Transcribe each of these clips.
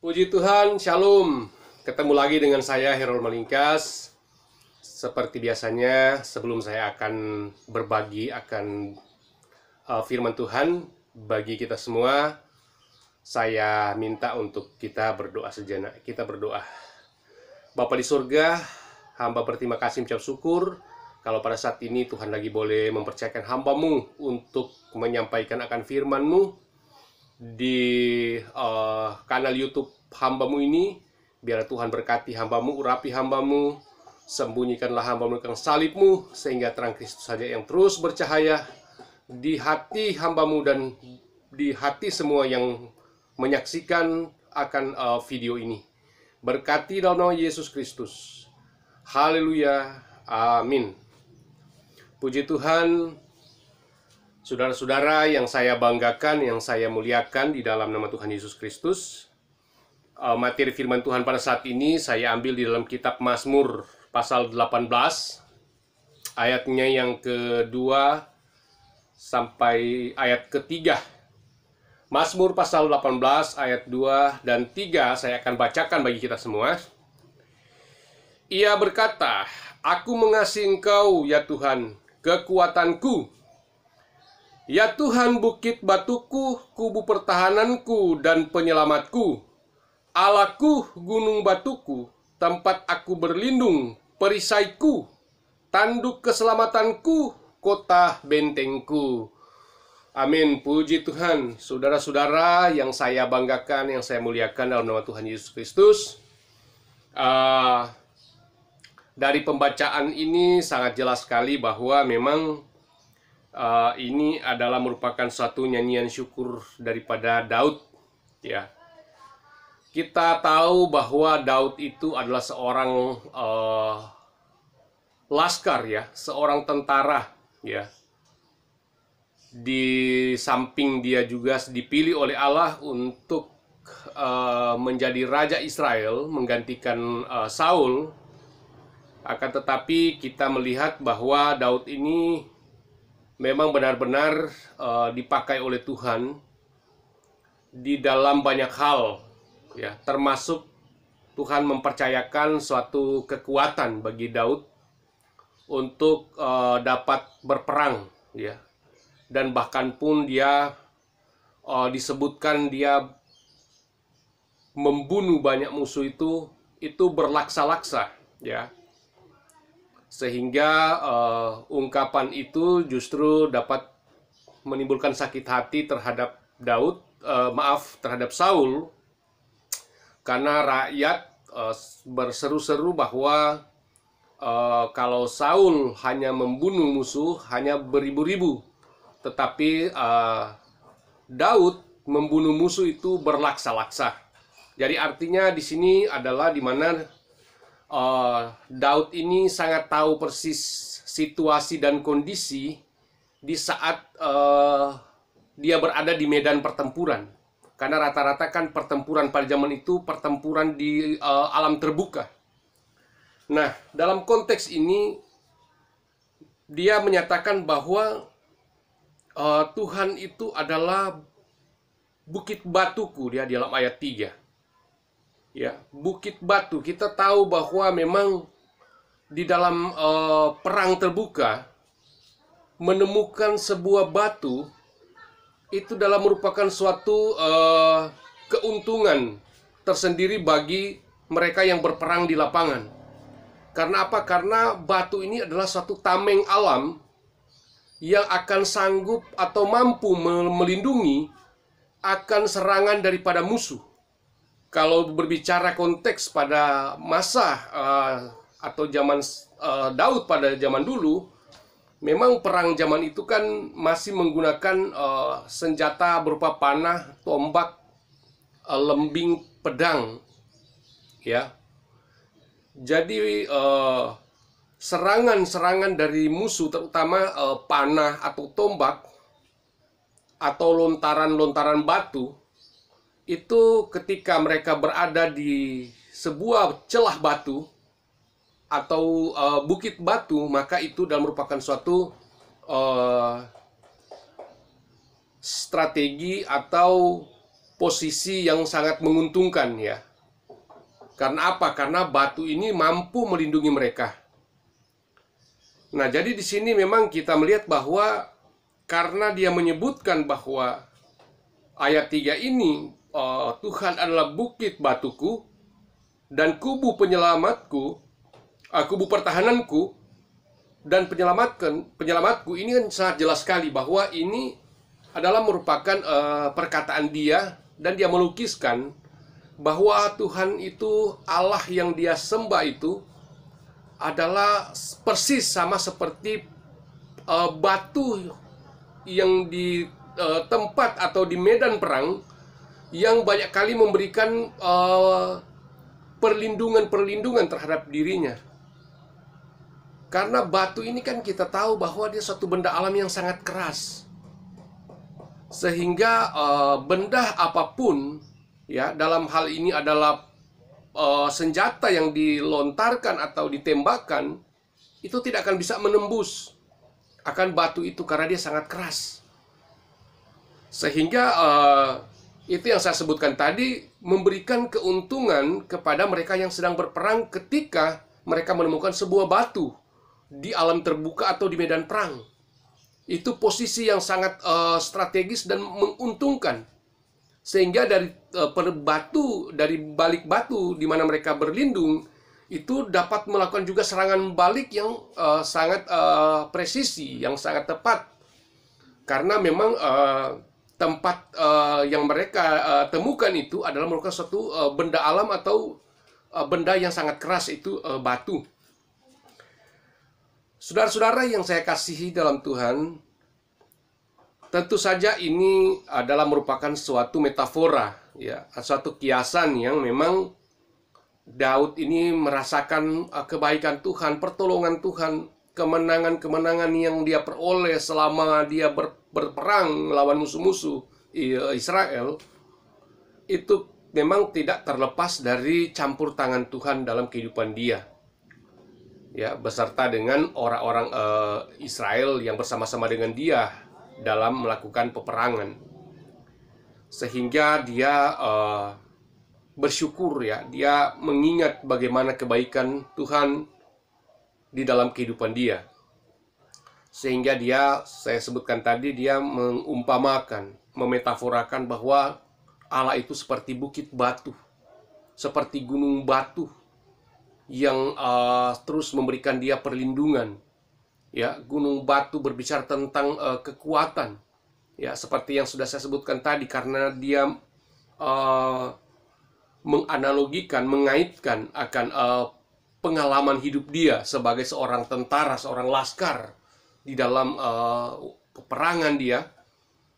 Puji Tuhan, Shalom. Ketemu lagi dengan saya, Herol Malingkas. Seperti biasanya, sebelum saya akan berbagi akan firman Tuhan bagi kita semua, saya minta untuk kita berdoa sejenak. Kita berdoa. Bapa di surga, hamba berterima kasih mengucap syukur kalau pada saat ini Tuhan lagi boleh mempercayakan hamba-Mu untuk menyampaikan akan firman-Mu di kanal YouTube hamba-Mu ini. Biar Tuhan berkati hamba-Mu, urapi hamba-Mu, sembunyikanlah hamba-Mu dengan salib-Mu, sehingga terang Kristus saja yang terus bercahaya di hati hamba-Mu dan di hati semua yang menyaksikan akan video ini. Berkati dalam nama Yesus Kristus. Haleluya, amin. Puji Tuhan. Saudara-saudara yang saya banggakan, yang saya muliakan di dalam nama Tuhan Yesus Kristus, materi firman Tuhan pada saat ini saya ambil di dalam kitab Mazmur pasal 18, ayatnya yang kedua sampai ayat ketiga. Mazmur pasal 18 ayat 2 dan 3 saya akan bacakan bagi kita semua. Ia berkata, "Aku mengasihi Engkau, ya Tuhan, kekuatanku. Ya Tuhan, bukit batuku, kubu pertahananku dan penyelamatku. Allahku, gunung batuku, tempat aku berlindung, perisaiku, tanduk keselamatanku, kota bentengku." Amin. Puji Tuhan. Saudara-saudara yang saya banggakan, yang saya muliakan dalam nama Tuhan Yesus Kristus, dari pembacaan ini sangat jelas sekali bahwa memang ini adalah merupakan suatu nyanyian syukur daripada Daud, ya. Kita tahu bahwa Daud itu adalah seorang laskar, ya, seorang tentara, ya. Di samping dia juga dipilih oleh Allah untuk menjadi raja Israel, menggantikan Saul. Akan tetapi kita melihat bahwa Daud ini memang benar-benar dipakai oleh Tuhan di dalam banyak hal, ya, termasuk Tuhan mempercayakan suatu kekuatan bagi Daud untuk dapat berperang, ya, dan bahkan pun dia disebutkan dia membunuh banyak musuh itu berlaksa-laksa, ya. Sehingga ungkapan itu justru dapat menimbulkan sakit hati terhadap terhadap Saul, karena rakyat berseru-seru bahwa kalau Saul hanya membunuh musuh hanya beribu-ribu, tetapi Daud membunuh musuh itu berlaksa-laksa. Jadi artinya di sini adalah di mana Daud ini sangat tahu persis situasi dan kondisi di saat dia berada di medan pertempuran. Karena rata-rata kan pertempuran pada zaman itu pertempuran di alam terbuka. Nah, dalam konteks ini dia menyatakan bahwa Tuhan itu adalah bukit batuku, dia di dalam ayat 3. Ya, bukit batu. Kita tahu bahwa memang di dalam perang terbuka menemukan sebuah batu itu dalam merupakan suatu keuntungan tersendiri bagi mereka yang berperang di lapangan. Karena apa? Karena batu ini adalah suatu tameng alam yang akan sanggup atau mampu melindungi akan serangan daripada musuh. Kalau berbicara konteks pada masa atau zaman Daud pada zaman dulu, memang perang zaman itu kan masih menggunakan senjata berupa panah, tombak, lembing, pedang, ya. Jadi serangan-serangan dari musuh, terutama panah atau tombak atau lontaran-lontaran batu, itu ketika mereka berada di sebuah celah batu atau bukit batu, maka itu dalam merupakan suatu strategi atau posisi yang sangat menguntungkan ya. Karena apa? Karena batu ini mampu melindungi mereka. Nah, jadi di sini memang kita melihat bahwa karena dia menyebutkan bahwa ayat 3 ini, Tuhan adalah bukit batuku dan kubu penyelamatku, kubu pertahananku dan penyelamatku, ini kan sangat jelas sekali bahwa ini adalah merupakan perkataan dia, dan dia melukiskan bahwa Tuhan itu, Allah yang dia sembah itu adalah persis sama seperti batu yang di tempat atau di medan perang yang banyak kali memberikan perlindungan terhadap dirinya. Karena batu ini kan kita tahu bahwa dia suatu benda alam yang sangat keras, sehingga benda apapun ya, dalam hal ini adalah senjata yang dilontarkan atau ditembakkan, itu tidak akan bisa menembus akan batu itu karena dia sangat keras. Sehingga itu yang saya sebutkan tadi, memberikan keuntungan kepada mereka yang sedang berperang ketika mereka menemukan sebuah batu di alam terbuka atau di medan perang. Itu posisi yang sangat strategis dan menguntungkan. Sehingga dari balik batu di mana mereka berlindung, itu dapat melakukan juga serangan balik yang sangat presisi, yang sangat tepat. Karena memang tempat yang mereka temukan itu adalah merupakan suatu benda alam atau benda yang sangat keras, itu batu. Saudara-saudara yang saya kasihi dalam Tuhan, tentu saja ini adalah merupakan suatu metafora, ya, suatu kiasan yang memang Daud ini merasakan kebaikan Tuhan, pertolongan Tuhan, kemenangan-kemenangan yang dia peroleh selama dia berperang melawan musuh-musuh Israel. Itu memang tidak terlepas dari campur tangan Tuhan dalam kehidupan dia, ya, beserta dengan orang-orang Israel yang bersama-sama dengan dia dalam melakukan peperangan. Sehingga dia bersyukur, ya, dia mengingat bagaimana kebaikan Tuhan di dalam kehidupan dia. Sehingga dia, saya sebutkan tadi, dia mengumpamakan, memetaforakan bahwa Allah itu seperti bukit batu, seperti gunung batu yang terus memberikan dia perlindungan. Ya, gunung batu berbicara tentang kekuatan. Ya, seperti yang sudah saya sebutkan tadi, karena dia menganalogikan, mengaitkan akan pengalaman hidup dia sebagai seorang tentara, seorang laskar di dalam peperangan dia,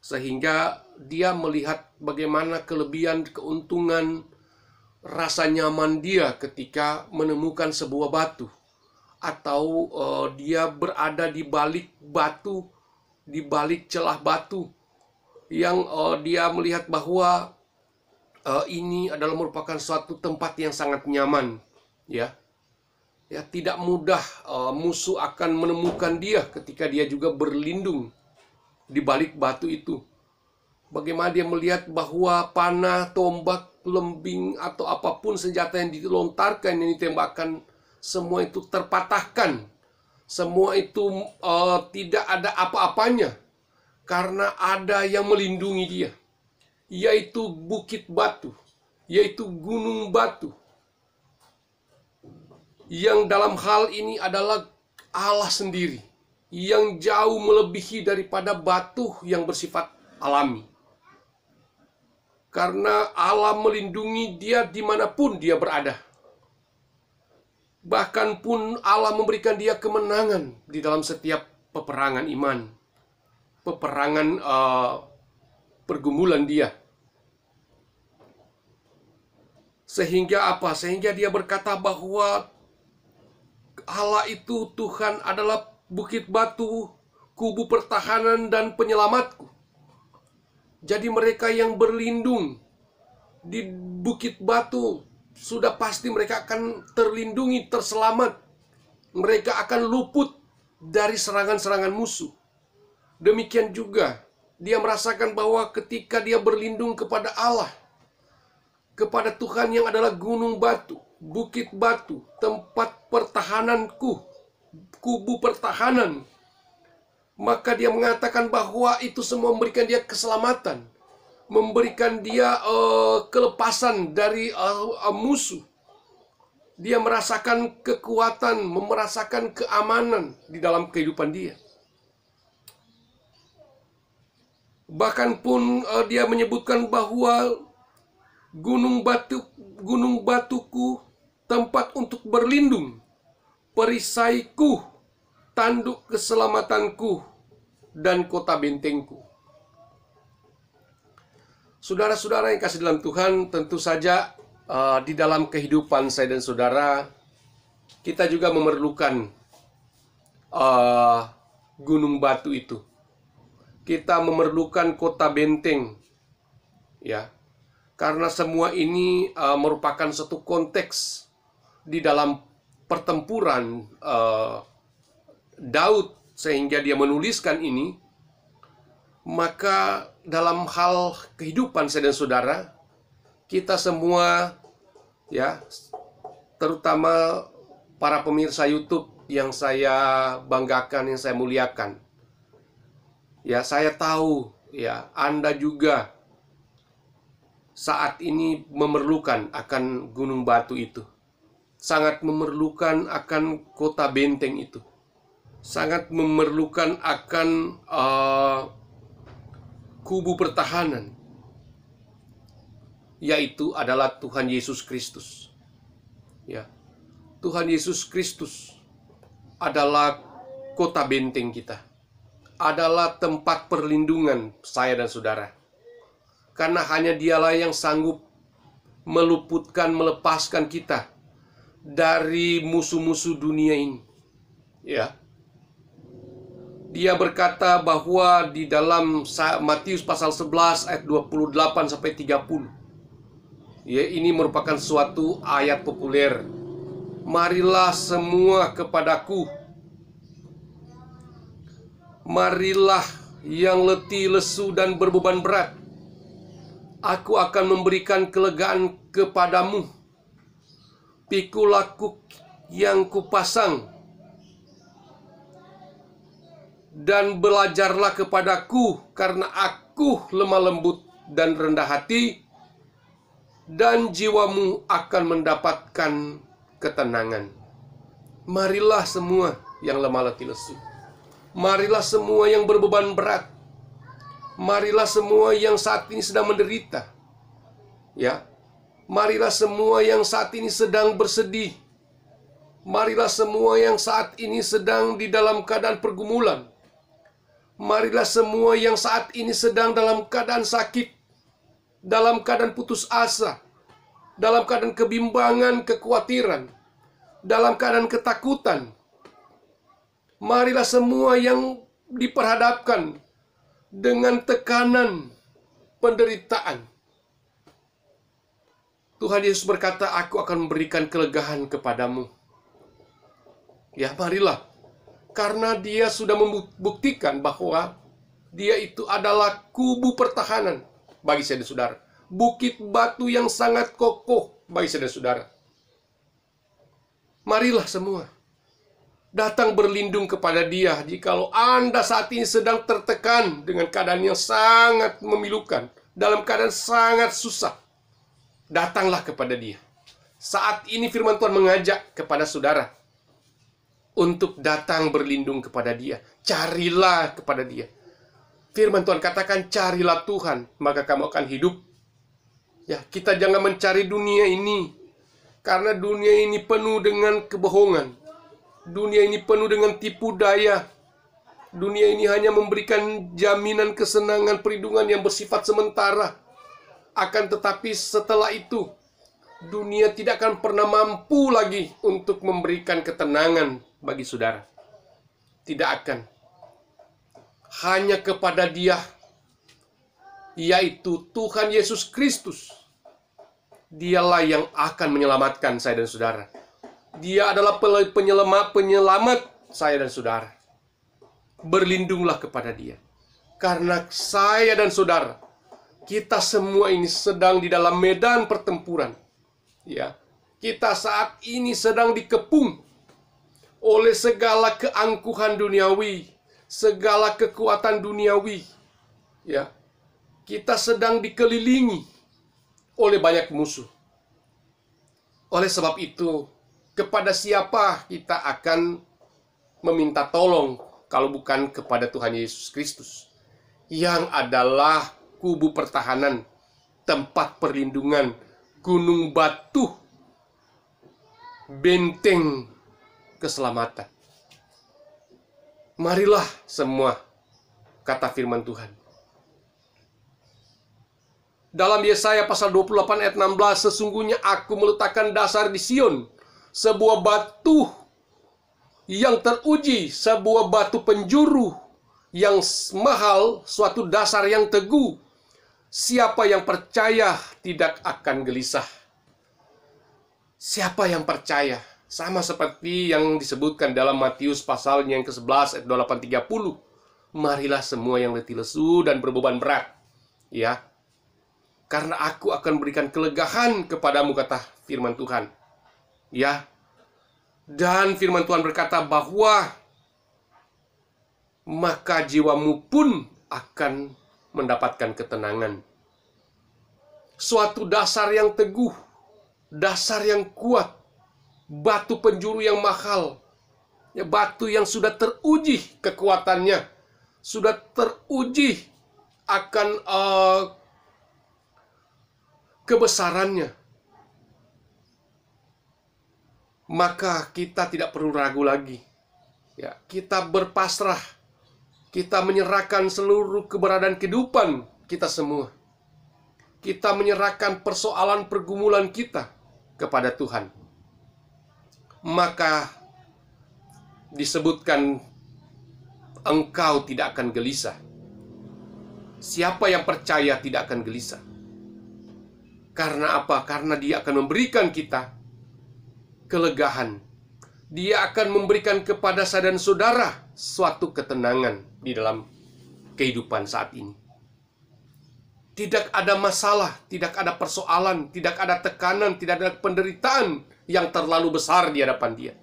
sehingga dia melihat bagaimana kelebihan, keuntungan, rasa nyaman dia ketika menemukan sebuah batu, atau dia berada di balik batu, di balik celah batu, yang dia melihat bahwa ini adalah merupakan suatu tempat yang sangat nyaman, ya. Ya, tidak mudah musuh akan menemukan dia ketika dia juga berlindung di balik batu itu. Bagaimana dia melihat bahwa panah, tombak, lembing, atau apapun senjata yang dilontarkan, yang ditembakkan, semua itu terpatahkan. Semua itu tidak ada apa-apanya, karena ada yang melindungi dia, yaitu bukit batu, yaitu gunung batu, yang dalam hal ini adalah Allah sendiri, yang jauh melebihi daripada batu yang bersifat alami. Karena Allah melindungi dia dimanapun dia berada. Bahkan pun Allah memberikan dia kemenangan di dalam setiap peperangan iman, peperangan pergumulan dia. Sehingga apa? Sehingga dia berkata bahwa Allah itu, Tuhan adalah bukit batu, kubu pertahanan dan penyelamatku. Jadi mereka yang berlindung di bukit batu, sudah pasti mereka akan terlindungi, terselamat. Mereka akan luput dari serangan-serangan musuh. Demikian juga Dia merasakan bahwa ketika dia berlindung kepada Allah, kepada Tuhan yang adalah gunung batu, bukit batu, tempat pertahananku, kubu pertahanan, maka dia mengatakan bahwa itu semua memberikan dia keselamatan, memberikan dia kelepasan dari musuh. Dia merasakan kekuatan, merasakan keamanan di dalam kehidupan dia. Bahkan pun dia menyebutkan bahwa gunung batuku, tempat untuk berlindung, perisaiku, tanduk keselamatanku, dan kota bentengku. Saudara-saudara yang kasih dalam Tuhan, tentu saja di dalam kehidupan saya dan saudara, kita juga memerlukan gunung batu itu. Kita memerlukan kota benteng, ya, karena semua ini merupakan satu konteks di dalam pertempuran Daud, sehingga dia menuliskan ini. Maka dalam hal kehidupan saya dan saudara, kita semua, ya, terutama para pemirsa YouTube yang saya banggakan, yang saya muliakan, ya, saya tahu, ya, Anda juga saat ini memerlukan akan gunung batu itu, sangat memerlukan akan kota benteng itu, sangat memerlukan akan kubu pertahanan, yaitu adalah Tuhan Yesus Kristus. Ya, Tuhan Yesus Kristus adalah kota benteng kita, adalah tempat perlindungan saya dan saudara. Karena hanya Dialah yang sanggup meluputkan, melepaskan kita dari musuh-musuh dunia ini. Ya. Dia berkata bahwa di dalam Matius pasal 11 ayat 28 sampai 30. Ya, ini merupakan suatu ayat populer. Marilah semua kepadaku. Marilah yang letih, lesu dan berbeban berat. Aku akan memberikan kelegaan kepadamu. Pikulah yang kupasang, dan belajarlah kepadaku, karena aku lemah lembut dan rendah hati, dan jiwamu akan mendapatkan ketenangan. Marilah semua yang lemah letih lesu. Marilah semua yang berbeban berat. Marilah semua yang saat ini sedang menderita. Ya. Marilah semua yang saat ini sedang bersedih. Marilah semua yang saat ini sedang di dalam keadaan pergumulan. Marilah semua yang saat ini sedang dalam keadaan sakit, dalam keadaan putus asa, dalam keadaan kebimbangan, kekhawatiran, dalam keadaan ketakutan. Marilah semua yang diperhadapkan dengan tekanan, penderitaan. Tuhan Yesus berkata, aku akan memberikan kelegaan kepadamu. Ya, marilah. Karena dia sudah membuktikan bahwa dia itu adalah kubu pertahanan bagi saya dan saudara. Bukit batu yang sangat kokoh bagi saya dan saudara. Marilah semua datang berlindung kepada dia. Jikalau Anda saat ini sedang tertekan dengan keadaan yang sangat memilukan, dalam keadaan sangat susah, datanglah kepada dia. Saat ini firman Tuhan mengajak kepada saudara untuk datang berlindung kepada dia. Carilah kepada dia. Firman Tuhan katakan, carilah Tuhan, maka kamu akan hidup. Ya, kita jangan mencari dunia ini, karena dunia ini penuh dengan kebohongan. Dunia ini penuh dengan tipu daya. Dunia ini hanya memberikan jaminan kesenangan, perlindungan yang bersifat sementara. Akan tetapi setelah itu, dunia tidak akan pernah mampu lagi untuk memberikan ketenangan bagi saudara. Tidak akan. Hanya kepada Dia, yaitu Tuhan Yesus Kristus. Dialah yang akan menyelamatkan saya dan saudara. Dia adalah penyelamat saya dan saudara. Berlindunglah kepada Dia. Karena saya dan saudara, kita semua ini sedang di dalam medan pertempuran. Ya, kita saat ini sedang dikepung oleh segala keangkuhan duniawi, segala kekuatan duniawi. Ya, kita sedang dikelilingi oleh banyak musuh. Oleh sebab itu, kepada siapa kita akan meminta tolong kalau bukan kepada Tuhan Yesus Kristus, yang adalah kubu pertahanan, tempat perlindungan, gunung batu, benteng keselamatan. Marilah semua, kata firman Tuhan. Dalam Yesaya pasal 28 ayat 16, sesungguhnya aku meletakkan dasar di Sion, sebuah batu yang teruji, sebuah batu penjuru yang mahal, suatu dasar yang teguh. Siapa yang percaya tidak akan gelisah. Siapa yang percaya? Sama seperti yang disebutkan dalam Matius pasalnya yang ke-11 ayat 28-30. Marilah semua yang letih lesu dan berbeban berat, ya, karena aku akan berikan kelegahan kepadamu, kata firman Tuhan. Ya. Dan firman Tuhan berkata bahwa maka jiwamu pun akan mendapatkan ketenangan. Suatu dasar yang teguh, dasar yang kuat, batu penjuru yang mahal, ya, batu yang sudah teruji kekuatannya, sudah teruji akan kebesarannya. Maka kita tidak perlu ragu lagi. Ya, kita berpasrah. Kita menyerahkan seluruh keberadaan kehidupan kita semua. Kita menyerahkan persoalan pergumulan kita kepada Tuhan. Maka disebutkan engkau tidak akan gelisah. Siapa yang percaya tidak akan gelisah. Karena apa? Karena Dia akan memberikan kita kelegahan. Dia akan memberikan kepada saya dan saudara suatu ketenangan di dalam kehidupan saat ini. Tidak ada masalah, tidak ada persoalan, tidak ada tekanan, tidak ada penderitaan yang terlalu besar di hadapan Dia.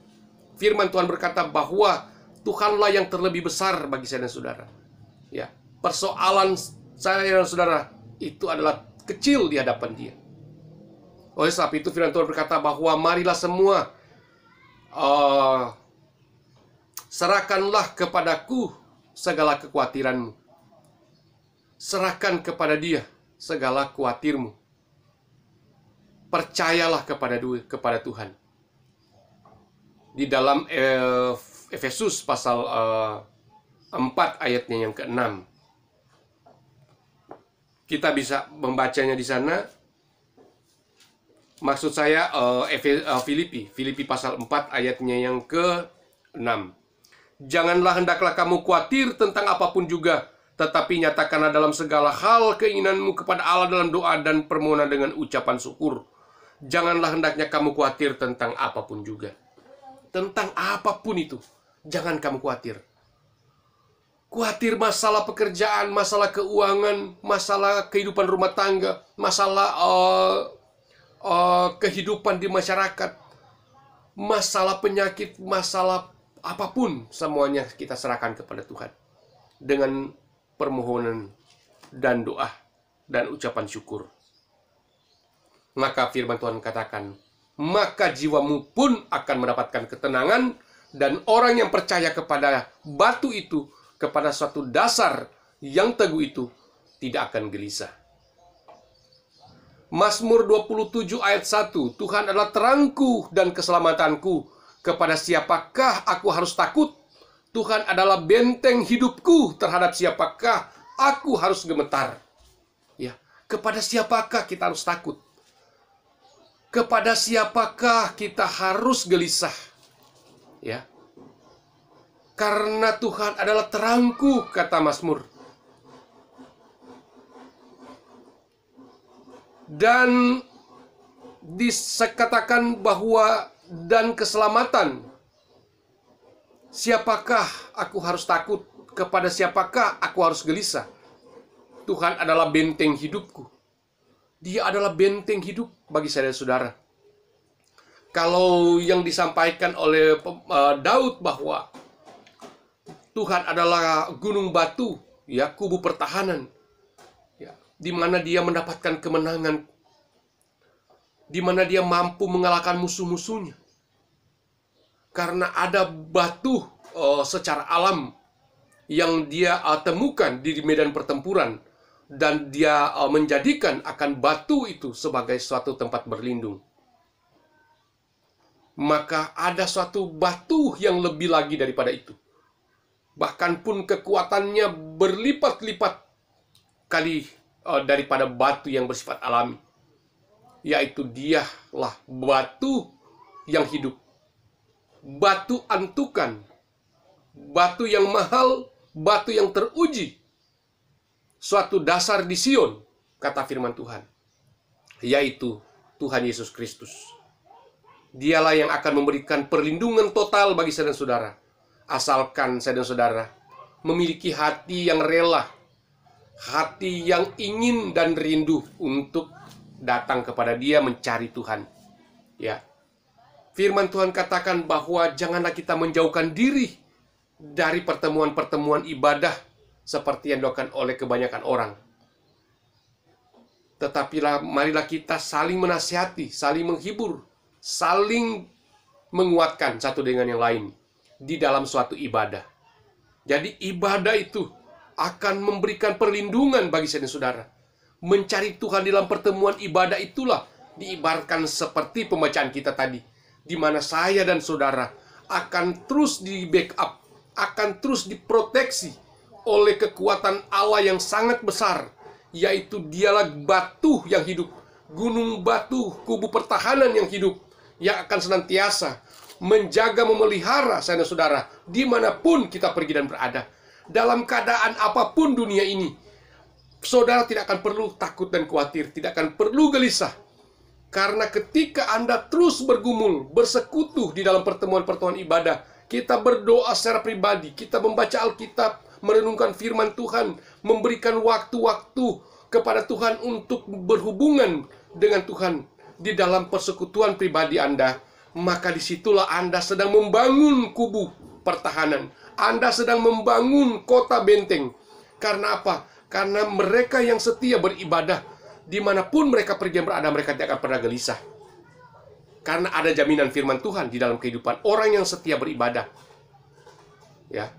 Firman Tuhan berkata bahwa Tuhanlah yang terlebih besar bagi saya dan saudara. Ya, persoalan saya dan saudara itu adalah kecil di hadapan Dia. Oleh sebab itu firman Tuhan berkata bahwa marilah semua serahkanlah kepadaku segala kekhawatiranmu. Serahkan kepada Dia segala khawatirmu. Percayalah kepada Tuhan. Di dalam Efesus pasal 4 ayatnya yang ke-6. Kita bisa membacanya di sana. Maksud saya Filipi pasal 4 ayatnya yang ke-6. Janganlah hendaklah kamu khawatir tentang apapun juga, tetapi nyatakanlah dalam segala hal keinginanmu kepada Allah dalam doa dan permohonan dengan ucapan syukur. Janganlah hendaknya kamu khawatir tentang apapun juga. Tentang apapun itu, jangan kamu khawatir. Khawatir masalah pekerjaan, masalah keuangan, masalah kehidupan rumah tangga, masalah kehidupan di masyarakat, masalah penyakit, masalah apapun, semuanya kita serahkan kepada Tuhan dengan permohonan dan doa dan ucapan syukur. Maka firman Tuhan katakan, maka jiwamu pun akan mendapatkan ketenangan, dan orang yang percaya kepada batu itu, kepada suatu dasar yang teguh itu, tidak akan gelisah. Mazmur 27 ayat 1, Tuhan adalah terangku dan keselamatanku. Kepada siapakah aku harus takut? Tuhan adalah benteng hidupku. Terhadap siapakah aku harus gemetar? Ya, kepada siapakah kita harus takut? Kepada siapakah kita harus gelisah? Ya, karena Tuhan adalah terangku, kata Mazmur. Dan dikatakan bahwa dan keselamatan. Siapakah aku harus takut? kepada siapakah aku harus gelisah? Tuhan adalah benteng hidupku. Dia adalah benteng hidup bagi saya dan saudara. Kalau yang disampaikan oleh Daud bahwa Tuhan adalah gunung batu, ya, kubu pertahanan, ya, di mana dia mendapatkan kemenangan, di mana dia mampu mengalahkan musuh-musuhnya. Karena ada batu secara alam yang dia temukan di medan pertempuran, dan dia menjadikan akan batu itu sebagai suatu tempat berlindung. Maka ada suatu batu yang lebih lagi daripada itu. Bahkan pun kekuatannya berlipat-lipat kali daripada batu yang bersifat alami. Yaitu dialah batu yang hidup. Batu antukan. Batu yang mahal, batu yang teruji. Suatu dasar di Sion, kata firman Tuhan, yaitu Tuhan Yesus Kristus. Dialah yang akan memberikan perlindungan total bagi saya dan saudara, asalkan saya dan saudara memiliki hati yang rela, hati yang ingin dan rindu untuk datang kepada Dia, mencari Tuhan. Ya, firman Tuhan katakan bahwa janganlah kita menjauhkan diri dari pertemuan-pertemuan ibadah seperti yang dilakukan oleh kebanyakan orang. Tetapi marilah kita saling menasihati, saling menghibur, saling menguatkan satu dengan yang lain di dalam suatu ibadah. Jadi ibadah itu akan memberikan perlindungan bagi saya dan saudara. Mencari Tuhan dalam pertemuan ibadah itulah diibaratkan seperti pembacaan kita tadi, di mana saya dan saudara akan terus di backup, akan terus diproteksi oleh kekuatan Allah yang sangat besar, yaitu Dialah batu yang hidup, gunung batu, kubu pertahanan yang hidup, yang akan senantiasa menjaga, memelihara saya dan saudara dimanapun kita pergi dan berada. Dalam keadaan apapun dunia ini, saudara tidak akan perlu takut dan khawatir, tidak akan perlu gelisah. Karena ketika Anda terus bergumul, bersekutu di dalam pertemuan-pertemuan ibadah, kita berdoa secara pribadi, kita membaca Alkitab, merenungkan firman Tuhan, memberikan waktu-waktu kepada Tuhan untuk berhubungan dengan Tuhan di dalam persekutuan pribadi Anda, maka disitulah Anda sedang membangun kubu pertahanan. Anda sedang membangun kota benteng. Karena apa? Karena mereka yang setia beribadah, dimanapun mereka pergi dan berada, mereka tidak akan pernah gelisah. Karena ada jaminan firman Tuhan di dalam kehidupan orang yang setia beribadah. Ya,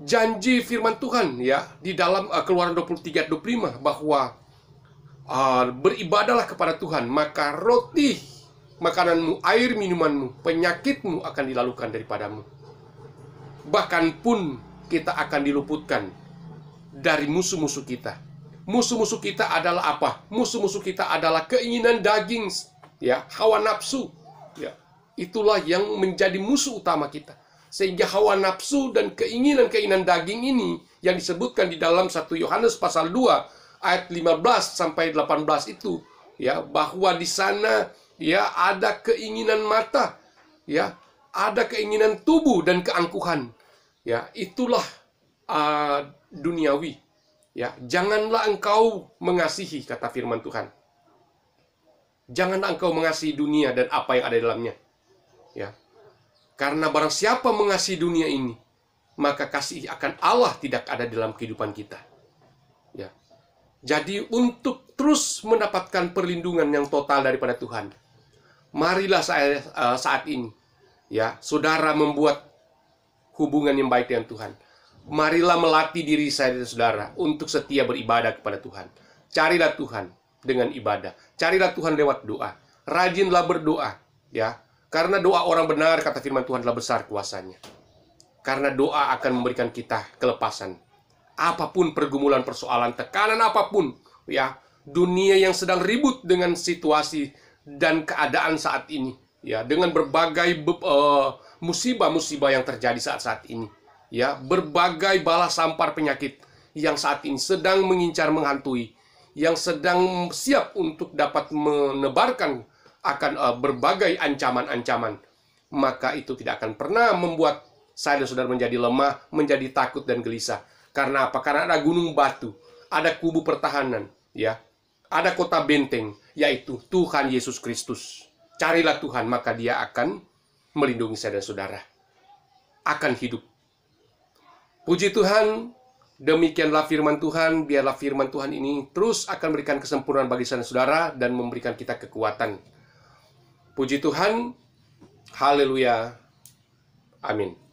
janji firman Tuhan ya di dalam Keluaran 23:25 bahwa beribadahlah kepada Tuhan, maka roti makananmu, air minumanmu, penyakitmu akan dilalukan daripadamu. Bahkan pun kita akan diluputkan dari musuh-musuh kita. Musuh-musuh kita adalah apa? Musuh-musuh kita adalah keinginan daging, ya, hawa nafsu. Ya, itulah yang menjadi musuh utama kita. Sehingga hawa nafsu dan keinginan-keinginan daging ini yang disebutkan di dalam 1 Yohanes pasal 2 ayat 15 sampai 18 itu, ya, bahwa di sana ya ada keinginan mata, ya, ada keinginan tubuh dan keangkuhan. Ya, itulah duniawi. Ya, janganlah engkau mengasihi, kata firman Tuhan. Janganlah engkau mengasihi dunia dan apa yang ada di dalamnya. Ya. Karena barang siapa mengasihi dunia ini, maka kasih akan Allah tidak ada dalam kehidupan kita. Ya. Jadi untuk terus mendapatkan perlindungan yang total daripada Tuhan, marilah saya saat ini, ya, saudara membuat hubungan yang baik dengan Tuhan. Marilah melatih diri saya dan saudara untuk setia beribadah kepada Tuhan. Carilah Tuhan dengan ibadah. Carilah Tuhan lewat doa. Rajinlah berdoa, ya. Karena doa orang benar, kata firman Tuhan, adalah besar kuasanya. Karena doa akan memberikan kita kelepasan. Apapun pergumulan, persoalan, tekanan apapun, ya, dunia yang sedang ribut dengan situasi dan keadaan saat ini, ya, dengan berbagai musibah-musibah yang terjadi saat-saat ini, ya, berbagai bala sampar penyakit yang saat ini sedang mengincar, menghantui, yang sedang siap untuk dapat menebarkan akan berbagai ancaman-ancaman, maka itu tidak akan pernah membuat saya dan saudara menjadi lemah, menjadi takut dan gelisah. Karena apa? Karena ada gunung batu, ada kubu pertahanan, ya. Ada kota benteng, yaitu Tuhan Yesus Kristus. Carilah Tuhan, maka Dia akan melindungi saya dan saudara. Akan hidup. Puji Tuhan, demikianlah firman Tuhan. Biarlah firman Tuhan ini terus akan memberikan kesempurnaan bagi saya dan saudara dan memberikan kita kekuatan. Puji Tuhan. Haleluya. Amin.